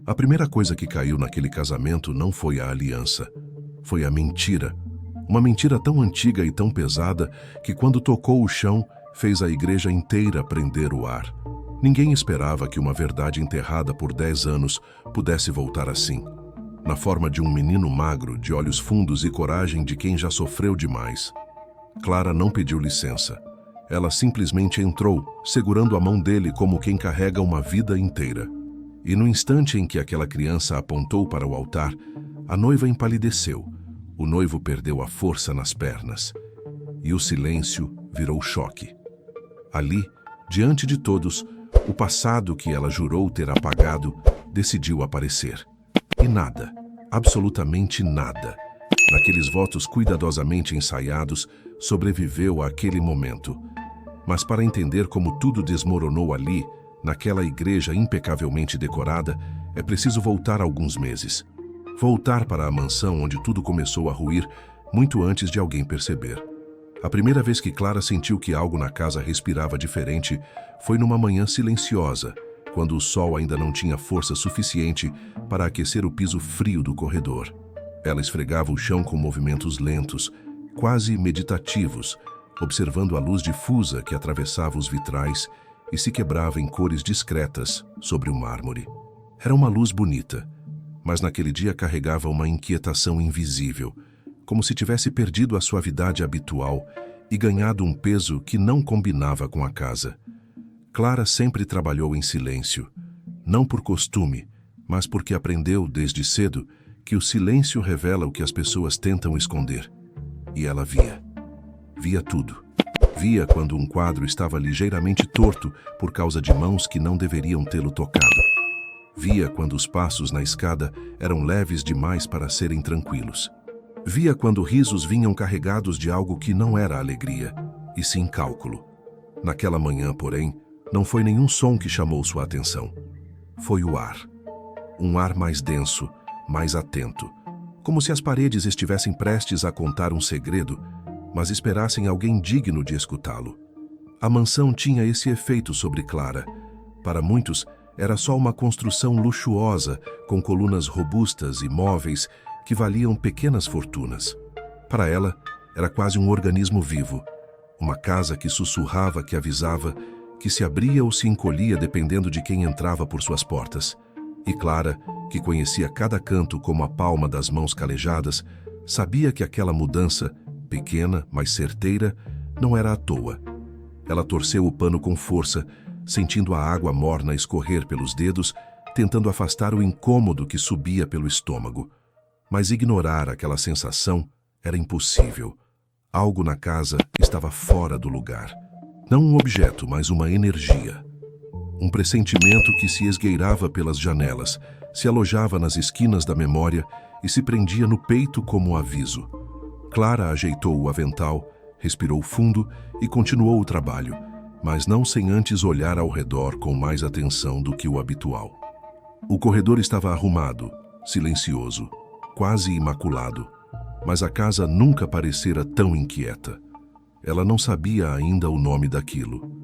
A primeira coisa que caiu naquele casamento não foi a aliança, foi a mentira. Uma mentira tão antiga e tão pesada que, quando tocou o chão, fez a igreja inteira prender o ar. Ninguém esperava que uma verdade enterrada por 10 anos pudesse voltar assim, na forma de um menino magro, de olhos fundos e coragem de quem já sofreu demais. Clara não pediu licença. Ela simplesmente entrou, segurando a mão dele como quem carrega uma vida inteira. E no instante em que aquela criança apontou para o altar, a noiva empalideceu, o noivo perdeu a força nas pernas, e o silêncio virou choque. Ali, diante de todos, o passado que ela jurou ter apagado decidiu aparecer. E nada, absolutamente nada, naqueles votos cuidadosamente ensaiados, sobreviveu àquele momento. Mas para entender como tudo desmoronou ali, naquela igreja impecavelmente decorada, é preciso voltar alguns meses. Voltar para a mansão onde tudo começou a ruir muito antes de alguém perceber. A primeira vez que Clara sentiu que algo na casa respirava diferente foi numa manhã silenciosa, quando o sol ainda não tinha força suficiente para aquecer o piso frio do corredor. Ela esfregava o chão com movimentos lentos, quase meditativos, observando a luz difusa que atravessava os vitrais e se quebrava em cores discretas sobre o mármore. Era uma luz bonita, mas naquele dia carregava uma inquietação invisível, como se tivesse perdido a suavidade habitual e ganhado um peso que não combinava com a casa. Clara sempre trabalhou em silêncio, não por costume, mas porque aprendeu desde cedo que o silêncio revela o que as pessoas tentam esconder. E ela via. Via tudo. Via quando um quadro estava ligeiramente torto por causa de mãos que não deveriam tê-lo tocado. Via quando os passos na escada eram leves demais para serem tranquilos. Via quando risos vinham carregados de algo que não era alegria, e sim cálculo. Naquela manhã, porém, não foi nenhum som que chamou sua atenção. Foi o ar. Um ar mais denso, mais atento, como se as paredes estivessem prestes a contar um segredo, mas esperassem alguém digno de escutá-lo. A mansão tinha esse efeito sobre Clara. Para muitos, era só uma construção luxuosa, com colunas robustas e móveis que valiam pequenas fortunas. Para ela, era quase um organismo vivo, uma casa que sussurrava, que avisava, que se abria ou se encolhia dependendo de quem entrava por suas portas. E Clara, que conhecia cada canto como a palma das mãos calejadas, sabia que aquela mudança, pequena, mas certeira, não era à toa. Ela torceu o pano com força, sentindo a água morna escorrer pelos dedos, tentando afastar o incômodo que subia pelo estômago. Mas ignorar aquela sensação era impossível. Algo na casa estava fora do lugar. Não um objeto, mas uma energia. Um pressentimento que se esgueirava pelas janelas, se alojava nas esquinas da memória e se prendia no peito como aviso. Clara ajeitou o avental, respirou fundo e continuou o trabalho, mas não sem antes olhar ao redor com mais atenção do que o habitual. O corredor estava arrumado, silencioso, quase imaculado, mas a casa nunca parecera tão inquieta. Ela não sabia ainda o nome daquilo.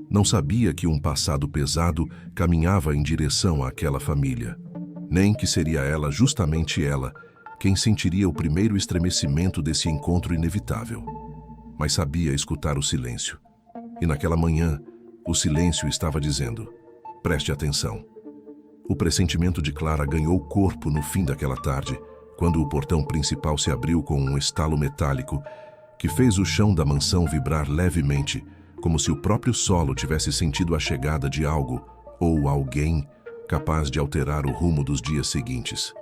Não sabia que um passado pesado caminhava em direção àquela família. Nem que seria ela, justamente ela, quem sentiria o primeiro estremecimento desse encontro inevitável. Mas sabia escutar o silêncio. E naquela manhã, o silêncio estava dizendo: preste atenção. O pressentimento de Clara ganhou corpo no fim daquela tarde, quando o portão principal se abriu com um estalo metálico que fez o chão da mansão vibrar levemente, como se o próprio solo tivesse sentido a chegada de algo ou alguém capaz de alterar o rumo dos dias seguintes.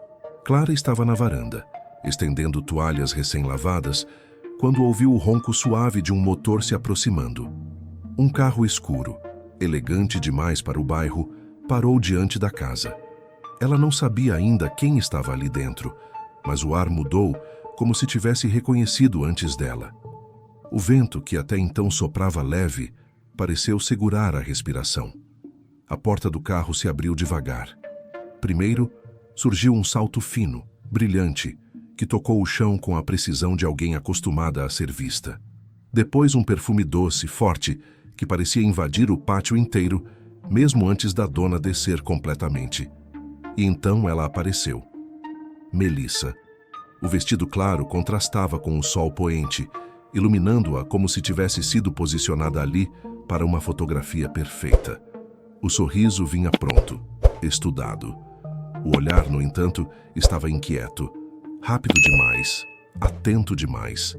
Clara estava na varanda, estendendo toalhas recém-lavadas, quando ouviu o ronco suave de um motor se aproximando. Um carro escuro, elegante demais para o bairro, parou diante da casa. Ela não sabia ainda quem estava ali dentro, mas o ar mudou como se tivesse reconhecido antes dela. O vento, que até então soprava leve, pareceu segurar a respiração. A porta do carro se abriu devagar. Primeiro, surgiu um salto fino, brilhante, que tocou o chão com a precisão de alguém acostumada a ser vista. Depois um perfume doce, forte, que parecia invadir o pátio inteiro, mesmo antes da dona descer completamente. E então ela apareceu. Melissa. O vestido claro contrastava com o sol poente, iluminando-a como se tivesse sido posicionada ali para uma fotografia perfeita. O sorriso vinha pronto, estudado. O olhar, no entanto, estava inquieto, rápido demais, atento demais.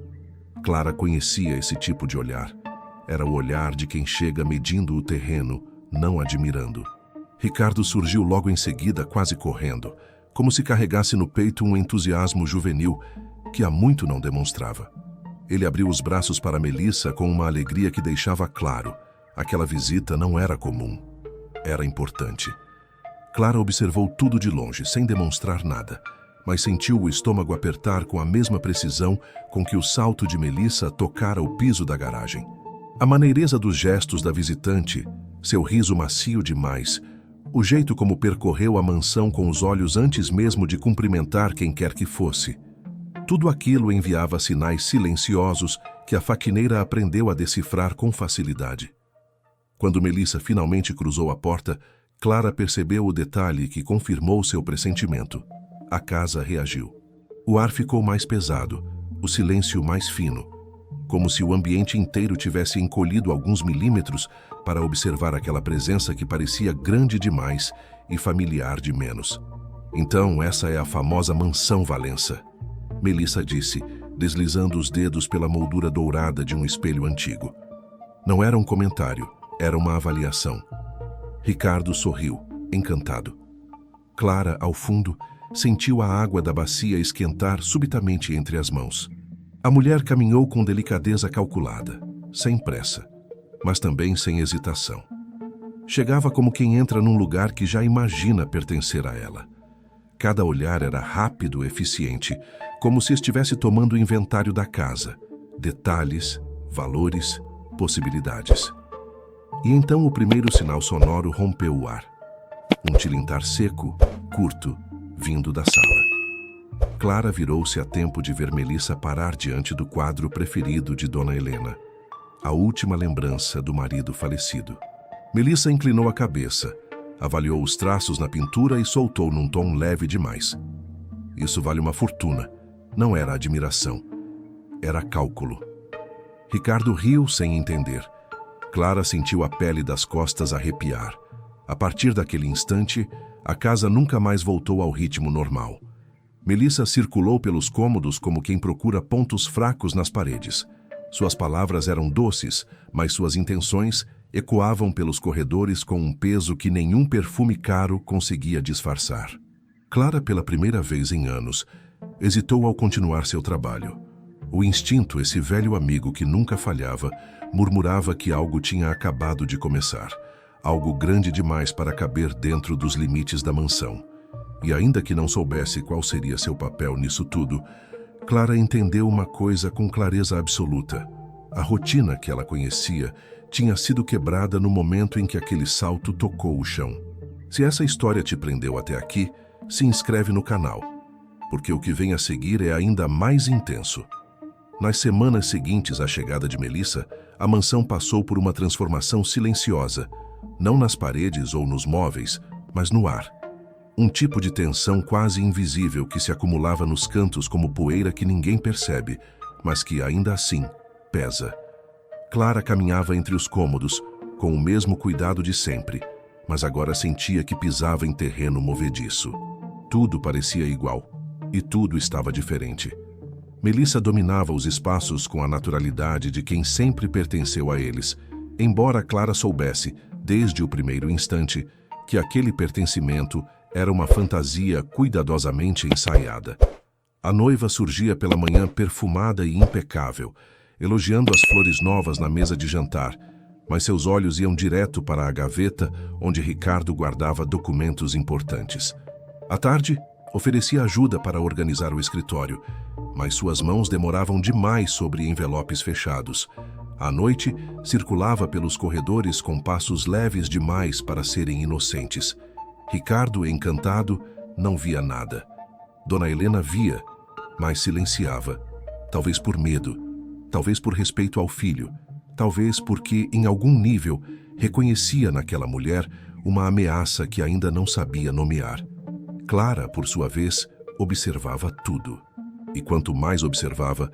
Clara conhecia esse tipo de olhar. Era o olhar de quem chega medindo o terreno, não admirando. Ricardo surgiu logo em seguida, quase correndo, como se carregasse no peito um entusiasmo juvenil que há muito não demonstrava. Ele abriu os braços para Melissa com uma alegria que deixava claro: aquela visita não era comum, era importante. Clara observou tudo de longe, sem demonstrar nada, mas sentiu o estômago apertar com a mesma precisão com que o salto de Melissa tocara o piso da garagem. A maneireza dos gestos da visitante, seu riso macio demais, o jeito como percorreu a mansão com os olhos antes mesmo de cumprimentar quem quer que fosse. Tudo aquilo enviava sinais silenciosos que a faxineira aprendeu a decifrar com facilidade. Quando Melissa finalmente cruzou a porta, Clara percebeu o detalhe que confirmou seu pressentimento. A casa reagiu. O ar ficou mais pesado, o silêncio mais fino, como se o ambiente inteiro tivesse encolhido alguns milímetros para observar aquela presença que parecia grande demais e familiar de menos. Então, essa é a famosa Mansão Valença, Melissa disse, deslizando os dedos pela moldura dourada de um espelho antigo. Não era um comentário, era uma avaliação. Ricardo sorriu, encantado. Clara, ao fundo, sentiu a água da bacia esquentar subitamente entre as mãos. A mulher caminhou com delicadeza calculada, sem pressa, mas também sem hesitação. Chegava como quem entra num lugar que já imagina pertencer a ela. Cada olhar era rápido, eficiente, como se estivesse tomando o inventário da casa, detalhes, valores, possibilidades. E então o primeiro sinal sonoro rompeu o ar. Um tilintar seco, curto, vindo da sala. Clara virou-se a tempo de ver Melissa parar diante do quadro preferido de Dona Helena, a última lembrança do marido falecido. Melissa inclinou a cabeça, avaliou os traços na pintura e soltou num tom leve demais. Isso vale uma fortuna. Não era admiração. Era cálculo. Ricardo riu sem entender. Clara sentiu a pele das costas arrepiar. A partir daquele instante, a casa nunca mais voltou ao ritmo normal. Melissa circulou pelos cômodos como quem procura pontos fracos nas paredes. Suas palavras eram doces, mas suas intenções ecoavam pelos corredores com um peso que nenhum perfume caro conseguia disfarçar. Clara, pela primeira vez em anos, hesitou ao continuar seu trabalho. O instinto, esse velho amigo que nunca falhava, murmurava que algo tinha acabado de começar, algo grande demais para caber dentro dos limites da mansão. E ainda que não soubesse qual seria seu papel nisso tudo, Clara entendeu uma coisa com clareza absoluta. A rotina que ela conhecia tinha sido quebrada no momento em que aquele salto tocou o chão. Se essa história te prendeu até aqui, se inscreve no canal, porque o que vem a seguir é ainda mais intenso. Nas semanas seguintes à chegada de Melissa, a mansão passou por uma transformação silenciosa, não nas paredes ou nos móveis, mas no ar. Um tipo de tensão quase invisível que se acumulava nos cantos como poeira que ninguém percebe, mas que ainda assim pesa. Clara caminhava entre os cômodos, com o mesmo cuidado de sempre, mas agora sentia que pisava em terreno movediço. Tudo parecia igual, e tudo estava diferente. Melissa dominava os espaços com a naturalidade de quem sempre pertenceu a eles, embora Clara soubesse, desde o primeiro instante, que aquele pertencimento era uma fantasia cuidadosamente ensaiada. A noiva surgia pela manhã perfumada e impecável, elogiando as flores novas na mesa de jantar, mas seus olhos iam direto para a gaveta onde Ricardo guardava documentos importantes. À tarde, oferecia ajuda para organizar o escritório, mas suas mãos demoravam demais sobre envelopes fechados. À noite, circulava pelos corredores com passos leves demais para serem inocentes. Ricardo, encantado, não via nada. Dona Helena via, mas silenciava, talvez por medo, talvez por respeito ao filho, talvez porque, em algum nível, reconhecia naquela mulher uma ameaça que ainda não sabia nomear. Clara, por sua vez, observava tudo. E quanto mais observava,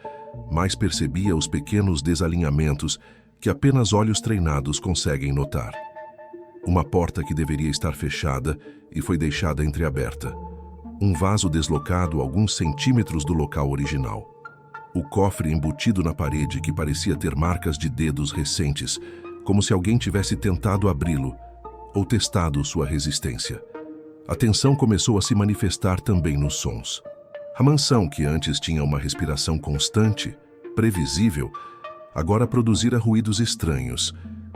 mais percebia os pequenos desalinhamentos que apenas olhos treinados conseguem notar. Uma porta que deveria estar fechada e foi deixada entreaberta. Um vaso deslocado alguns centímetros do local original. O cofre embutido na parede que parecia ter marcas de dedos recentes, como se alguém tivesse tentado abri-lo ou testado sua resistência. A tensão começou a se manifestar também nos sons. A mansão, que antes tinha uma respiração constante, previsível, agora produzira ruídos estranhos,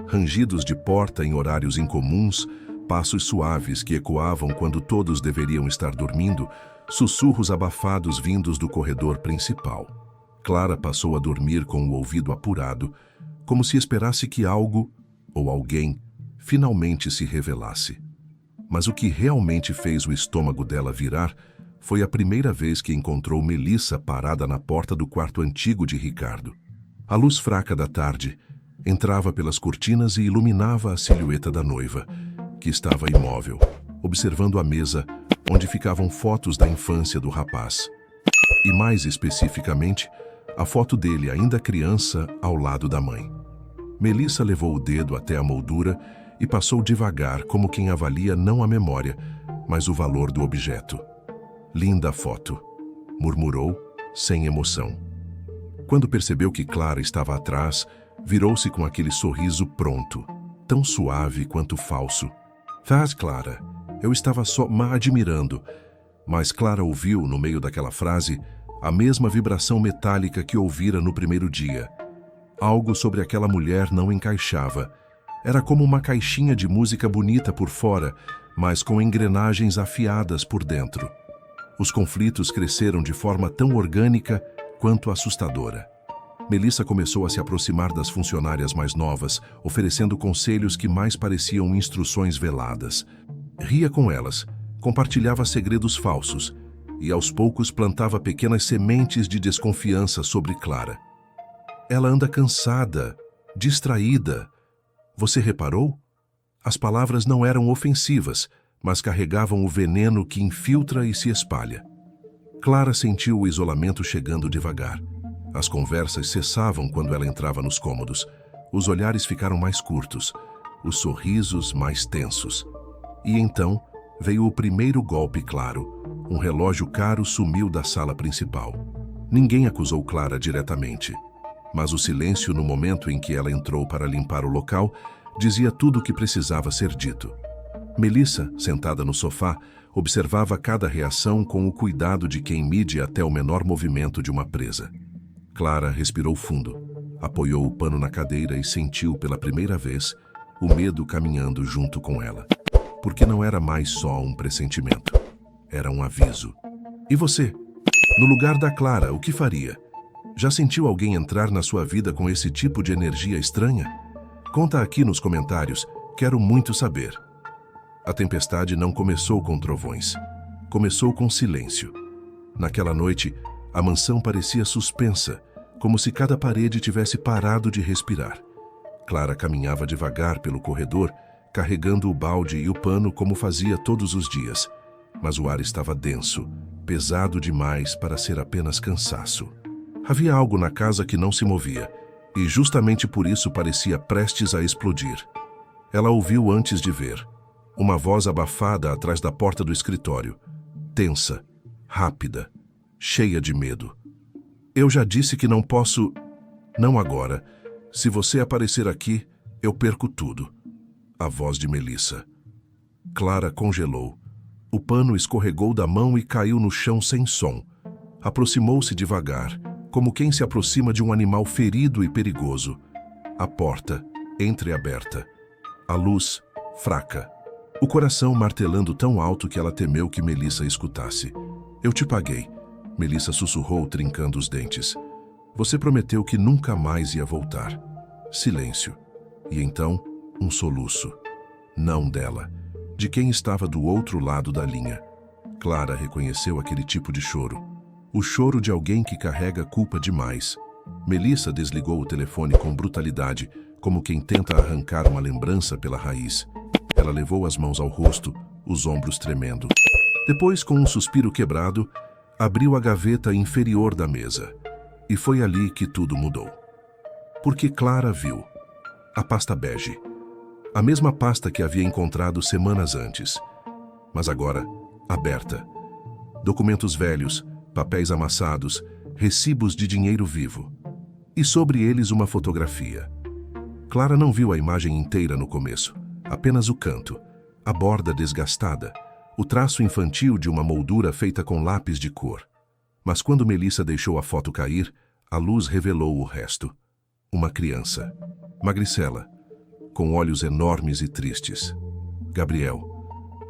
rangidos de porta em horários incomuns, passos suaves que ecoavam quando todos deveriam estar dormindo, sussurros abafados vindos do corredor principal. Clara passou a dormir com o ouvido apurado, como se esperasse que algo, ou alguém, finalmente se revelasse. Mas o que realmente fez o estômago dela virar foi a primeira vez que encontrou Melissa parada na porta do quarto antigo de Ricardo. A luz fraca da tarde entrava pelas cortinas e iluminava a silhueta da noiva, que estava imóvel, observando a mesa onde ficavam fotos da infância do rapaz. E mais especificamente, a foto dele ainda criança ao lado da mãe. Melissa levou o dedo até a moldura e passou devagar, como quem avalia não a memória, mas o valor do objeto. "Linda foto", murmurou, sem emoção. Quando percebeu que Clara estava atrás, virou-se com aquele sorriso pronto, tão suave quanto falso. "Faz, Clara, eu estava só me admirando." Mas Clara ouviu, no meio daquela frase, a mesma vibração metálica que ouvira no primeiro dia. Algo sobre aquela mulher não encaixava. Era como uma caixinha de música bonita por fora, mas com engrenagens afiadas por dentro. Os conflitos cresceram de forma tão orgânica quanto assustadora. Melissa começou a se aproximar das funcionárias mais novas, oferecendo conselhos que mais pareciam instruções veladas. Ria com elas, compartilhava segredos falsos e aos poucos plantava pequenas sementes de desconfiança sobre Clara. "Ela anda cansada, distraída. Você reparou?" As palavras não eram ofensivas, mas carregavam o veneno que infiltra e se espalha. Clara sentiu o isolamento chegando devagar. As conversas cessavam quando ela entrava nos cômodos. Os olhares ficaram mais curtos, os sorrisos mais tensos. E então veio o primeiro golpe claro. Um relógio caro sumiu da sala principal. Ninguém acusou Clara diretamente, mas o silêncio no momento em que ela entrou para limpar o local dizia tudo o que precisava ser dito. Melissa, sentada no sofá, observava cada reação com o cuidado de quem mide até o menor movimento de uma presa. Clara respirou fundo, apoiou o pano na cadeira e sentiu pela primeira vez o medo caminhando junto com ela. Porque não era mais só um pressentimento, era um aviso. "E você? No lugar da Clara, o que faria? Já sentiu alguém entrar na sua vida com esse tipo de energia estranha? Conta aqui nos comentários, quero muito saber." A tempestade não começou com trovões, começou com silêncio. Naquela noite, a mansão parecia suspensa, como se cada parede tivesse parado de respirar. Clara caminhava devagar pelo corredor, carregando o balde e o pano como fazia todos os dias. Mas o ar estava denso, pesado demais para ser apenas cansaço. Havia algo na casa que não se movia, e justamente por isso parecia prestes a explodir. Ela ouviu antes de ver. Uma voz abafada atrás da porta do escritório, tensa, rápida, cheia de medo. "Eu já disse que não posso..." "Não agora. Se você aparecer aqui, eu perco tudo." A voz de Melissa. Clara congelou. O pano escorregou da mão e caiu no chão sem som. Aproximou-se devagar, como quem se aproxima de um animal ferido e perigoso. A porta, entreaberta. A luz, fraca. O coração martelando tão alto que ela temeu que Melissa escutasse. "Eu te paguei", Melissa sussurrou, trincando os dentes. "Você prometeu que nunca mais ia voltar." Silêncio. E então, um soluço. Não dela, de quem estava do outro lado da linha. Clara reconheceu aquele tipo de choro. O choro de alguém que carrega culpa demais. Melissa desligou o telefone com brutalidade, como quem tenta arrancar uma lembrança pela raiz. Ela levou as mãos ao rosto, os ombros tremendo. Depois, com um suspiro quebrado, abriu a gaveta inferior da mesa. E foi ali que tudo mudou. Porque Clara viu a pasta bege. A mesma pasta que havia encontrado semanas antes. Mas agora, aberta. Documentos velhos, papéis amassados, recibos de dinheiro vivo. E sobre eles uma fotografia. Clara não viu a imagem inteira no começo, apenas o canto, a borda desgastada, o traço infantil de uma moldura feita com lápis de cor. Mas quando Melissa deixou a foto cair, a luz revelou o resto. Uma criança, magricela, com olhos enormes e tristes. Gabriel.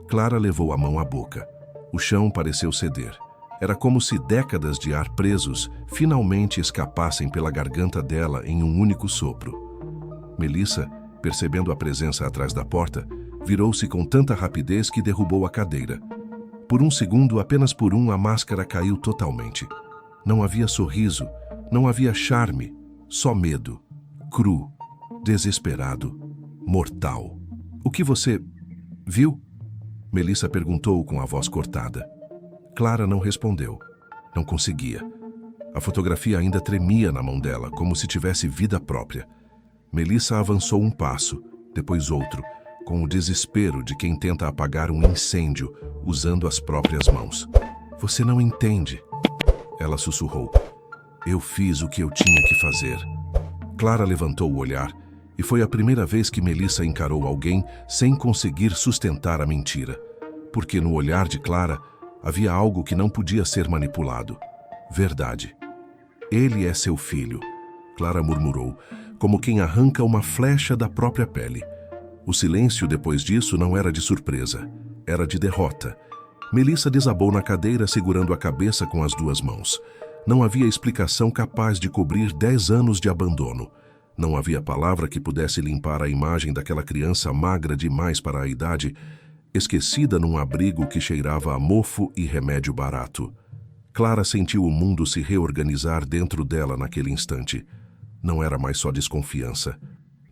Clara levou a mão à boca. O chão pareceu ceder. Era como se décadas de ar presos finalmente escapassem pela garganta dela em um único sopro. Melissa, percebendo a presença atrás da porta, virou-se com tanta rapidez que derrubou a cadeira. Por um segundo, apenas por um, a máscara caiu totalmente. Não havia sorriso, não havia charme, só medo, cru, desesperado, mortal. O que você viu? Melissa perguntou com a voz cortada. Clara não respondeu. Não conseguia. A fotografia ainda tremia na mão dela, como se tivesse vida própria. Melissa avançou um passo, depois outro, com o desespero de quem tenta apagar um incêndio usando as próprias mãos. Você não entende, ela sussurrou. Eu fiz o que eu tinha que fazer. Clara levantou o olhar, e foi a primeira vez que Melissa encarou alguém sem conseguir sustentar a mentira. Porque no olhar de Clara havia algo que não podia ser manipulado. Verdade. Ele é seu filho, Clara murmurou, como quem arranca uma flecha da própria pele. O silêncio depois disso não era de surpresa, era de derrota. Melissa desabou na cadeira segurando a cabeça com as duas mãos. Não havia explicação capaz de cobrir 10 anos de abandono. Não havia palavra que pudesse limpar a imagem daquela criança magra demais para a idade, esquecida num abrigo que cheirava a mofo e remédio barato. Clara sentiu o mundo se reorganizar dentro dela naquele instante. Não era mais só desconfiança.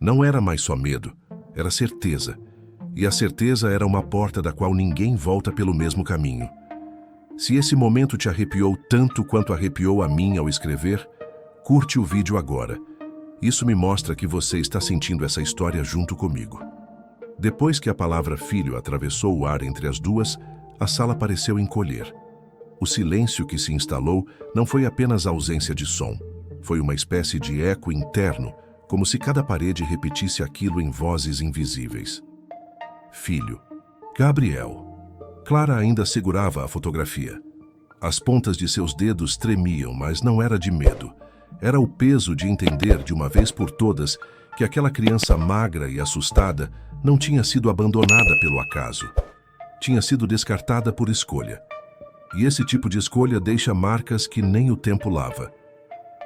Não era mais só medo. Era certeza. E a certeza era uma porta da qual ninguém volta pelo mesmo caminho. Se esse momento te arrepiou tanto quanto arrepiou a mim ao escrever, curte o vídeo agora. Isso me mostra que você está sentindo essa história junto comigo. Depois que a palavra filho atravessou o ar entre as duas, a sala pareceu encolher. O silêncio que se instalou não foi apenas ausência de som. Foi uma espécie de eco interno, como se cada parede repetisse aquilo em vozes invisíveis. Filho. Gabriel. Clara ainda segurava a fotografia. As pontas de seus dedos tremiam, mas não era de medo. Era o peso de entender de uma vez por todas que aquela criança magra e assustada não tinha sido abandonada pelo acaso. Tinha sido descartada por escolha. E esse tipo de escolha deixa marcas que nem o tempo lava.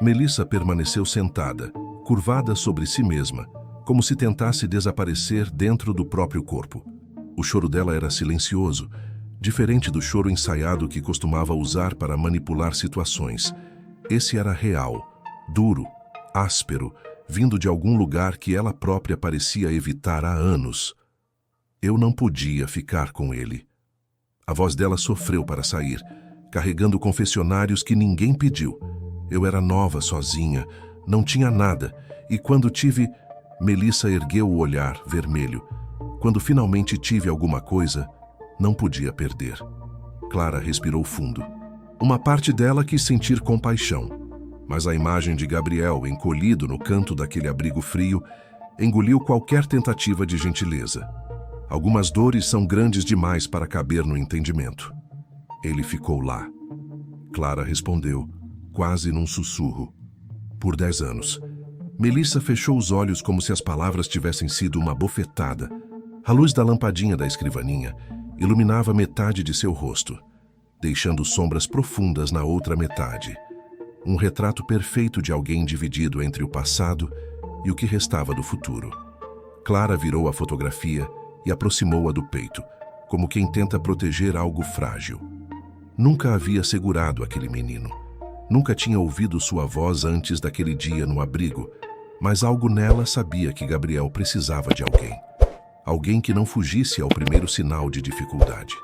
Melissa permaneceu sentada, curvada sobre si mesma, como se tentasse desaparecer dentro do próprio corpo. O choro dela era silencioso, diferente do choro ensaiado que costumava usar para manipular situações. Esse era real, duro, áspero, vindo de algum lugar que ela própria parecia evitar há anos. Eu não podia ficar com ele. A voz dela sofreu para sair, carregando confessionários que ninguém pediu. Eu era nova, sozinha, não tinha nada, e quando tive... Melissa ergueu o olhar, vermelho. Quando finalmente tive alguma coisa, não podia perder. Clara respirou fundo. Uma parte dela quis sentir compaixão, mas a imagem de Gabriel, encolhido no canto daquele abrigo frio, engoliu qualquer tentativa de gentileza. Algumas dores são grandes demais para caber no entendimento. Ele ficou lá. Clara respondeu, quase num sussurro. Por 10 anos. Melissa fechou os olhos como se as palavras tivessem sido uma bofetada. A luz da lampadinha da escrivaninha iluminava metade de seu rosto, deixando sombras profundas na outra metade. Um retrato perfeito de alguém dividido entre o passado e o que restava do futuro. Clara virou a fotografia e aproximou-a do peito, como quem tenta proteger algo frágil. Nunca havia segurado aquele menino. Nunca tinha ouvido sua voz antes daquele dia no abrigo, mas algo nela sabia que Gabriel precisava de alguém. Alguém que não fugisse ao primeiro sinal de dificuldade.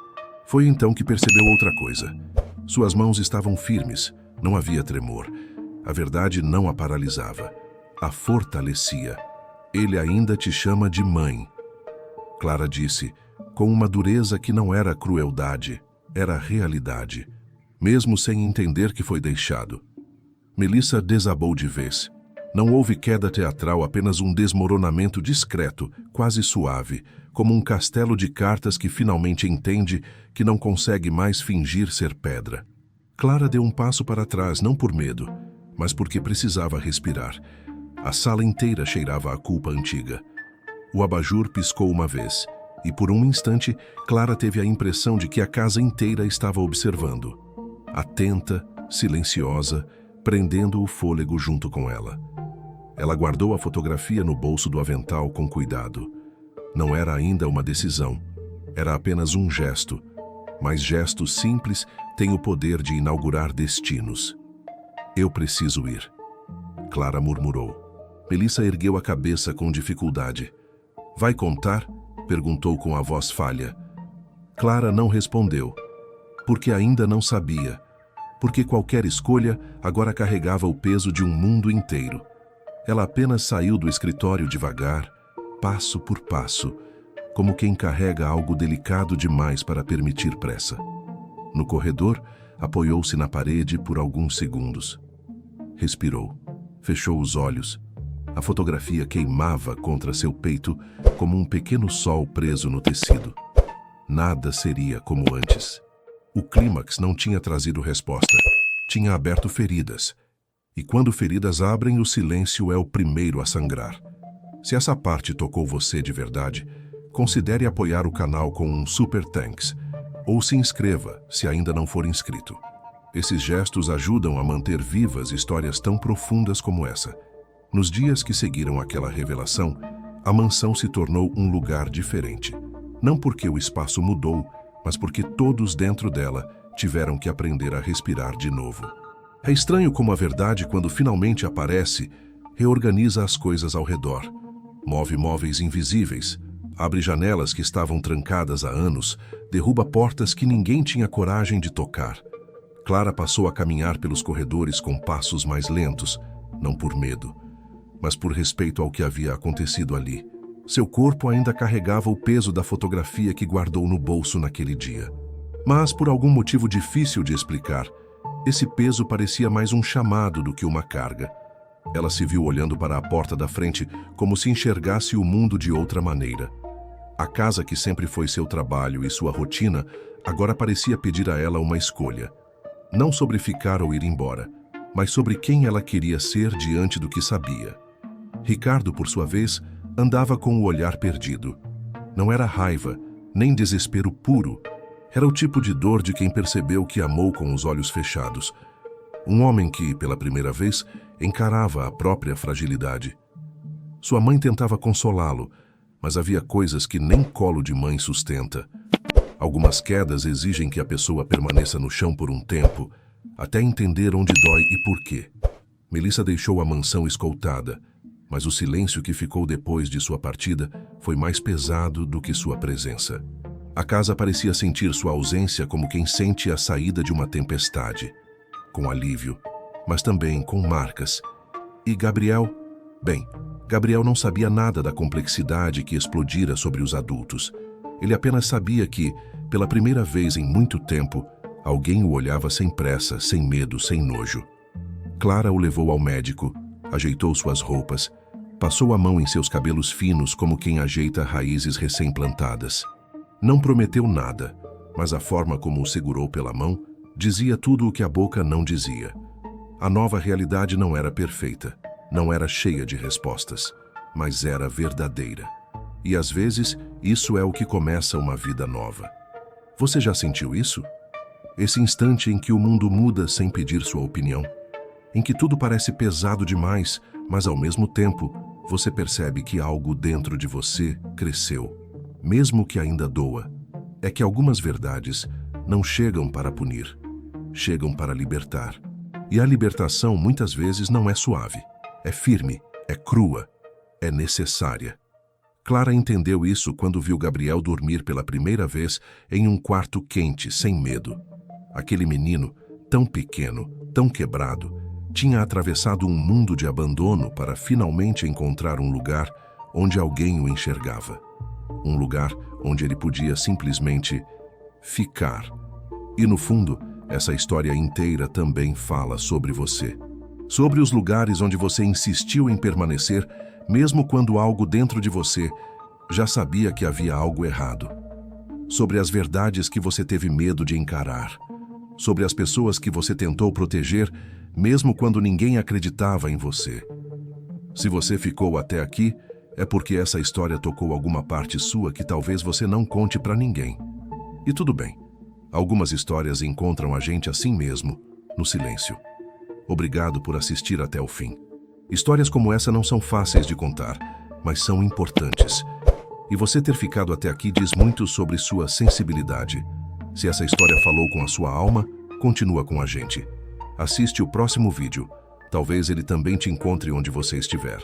Foi então que percebeu outra coisa. Suas mãos estavam firmes, não havia tremor. A verdade não a paralisava, a fortalecia. Ele ainda te chama de mãe. Clara disse, com uma dureza que não era crueldade, era realidade, mesmo sem entender que foi deixado. Melissa desabou de vez. Não houve queda teatral, apenas um desmoronamento discreto, quase suave, como um castelo de cartas que finalmente entende que não consegue mais fingir ser pedra. Clara deu um passo para trás, não por medo, mas porque precisava respirar. A sala inteira cheirava a culpa antiga. O abajur piscou uma vez, e por um instante, Clara teve a impressão de que a casa inteira estava observando. Atenta, silenciosa, prendendo o fôlego junto com ela. Ela guardou a fotografia no bolso do avental com cuidado. Não era ainda uma decisão, era apenas um gesto. Mas gestos simples têm o poder de inaugurar destinos. Eu preciso ir, Clara murmurou. Melissa ergueu a cabeça com dificuldade. Vai contar? Perguntou com a voz falha. Clara não respondeu, porque ainda não sabia, porque qualquer escolha agora carregava o peso de um mundo inteiro. Ela apenas saiu do escritório devagar, passo por passo, como quem carrega algo delicado demais para permitir pressa. No corredor, apoiou-se na parede por alguns segundos. Respirou, fechou os olhos. A fotografia queimava contra seu peito como um pequeno sol preso no tecido. Nada seria como antes. O clímax não tinha trazido resposta, tinha aberto feridas. E quando feridas abrem, o silêncio é o primeiro a sangrar. Se essa parte tocou você de verdade, considere apoiar o canal com um Super Thanks, ou se inscreva, se ainda não for inscrito. Esses gestos ajudam a manter vivas histórias tão profundas como essa. Nos dias que seguiram aquela revelação, a mansão se tornou um lugar diferente. Não porque o espaço mudou, mas porque todos dentro dela tiveram que aprender a respirar de novo. É estranho como a verdade, quando finalmente aparece, reorganiza as coisas ao redor. Move móveis invisíveis, abre janelas que estavam trancadas há anos, derruba portas que ninguém tinha coragem de tocar. Clara passou a caminhar pelos corredores com passos mais lentos, não por medo, mas por respeito ao que havia acontecido ali. Seu corpo ainda carregava o peso da fotografia que guardou no bolso naquele dia. Mas, por algum motivo difícil de explicar, esse peso parecia mais um chamado do que uma carga. Ela se viu olhando para a porta da frente como se enxergasse o mundo de outra maneira. A casa que sempre foi seu trabalho e sua rotina, agora parecia pedir a ela uma escolha. Não sobre ficar ou ir embora, mas sobre quem ela queria ser diante do que sabia. Ricardo, por sua vez, andava com o olhar perdido. Não era raiva, nem desespero puro. Era o tipo de dor de quem percebeu que amou com os olhos fechados. Um homem que, pela primeira vez, encarava a própria fragilidade. Sua mãe tentava consolá-lo, mas havia coisas que nem colo de mãe sustenta. Algumas quedas exigem que a pessoa permaneça no chão por um tempo, até entender onde dói e por quê. Melissa deixou a mansão escoltada, mas o silêncio que ficou depois de sua partida foi mais pesado do que sua presença. A casa parecia sentir sua ausência como quem sente a saída de uma tempestade, com alívio, mas também com marcas. E Gabriel? Bem, Gabriel não sabia nada da complexidade que explodira sobre os adultos. Ele apenas sabia que, pela primeira vez em muito tempo, alguém o olhava sem pressa, sem medo, sem nojo. Clara o levou ao médico, ajeitou suas roupas, passou a mão em seus cabelos finos como quem ajeita raízes recém-plantadas. Não prometeu nada, mas a forma como o segurou pela mão dizia tudo o que a boca não dizia. A nova realidade não era perfeita, não era cheia de respostas, mas era verdadeira. E às vezes, isso é o que começa uma vida nova. Você já sentiu isso? Esse instante em que o mundo muda sem pedir sua opinião? Em que tudo parece pesado demais, mas ao mesmo tempo, você percebe que algo dentro de você cresceu, mesmo que ainda doa. É que algumas verdades não chegam para punir, chegam para libertar. E a libertação muitas vezes não é suave, é firme, é crua, é necessária. Clara entendeu isso quando viu Gabriel dormir pela primeira vez em um quarto quente, sem medo. Aquele menino, tão pequeno, tão quebrado, tinha atravessado um mundo de abandono para finalmente encontrar um lugar onde alguém o enxergava. Um lugar onde ele podia simplesmente ficar. E no fundo, essa história inteira também fala sobre você. Sobre os lugares onde você insistiu em permanecer, mesmo quando algo dentro de você já sabia que havia algo errado. Sobre as verdades que você teve medo de encarar. Sobre as pessoas que você tentou proteger, mesmo quando ninguém acreditava em você. Se você ficou até aqui, é porque essa história tocou alguma parte sua que talvez você não conte para ninguém. E tudo bem. Algumas histórias encontram a gente assim mesmo, no silêncio. Obrigado por assistir até o fim. Histórias como essa não são fáceis de contar, mas são importantes. E você ter ficado até aqui diz muito sobre sua sensibilidade. Se essa história falou com a sua alma, continua com a gente. Assiste o próximo vídeo. Talvez ele também te encontre onde você estiver.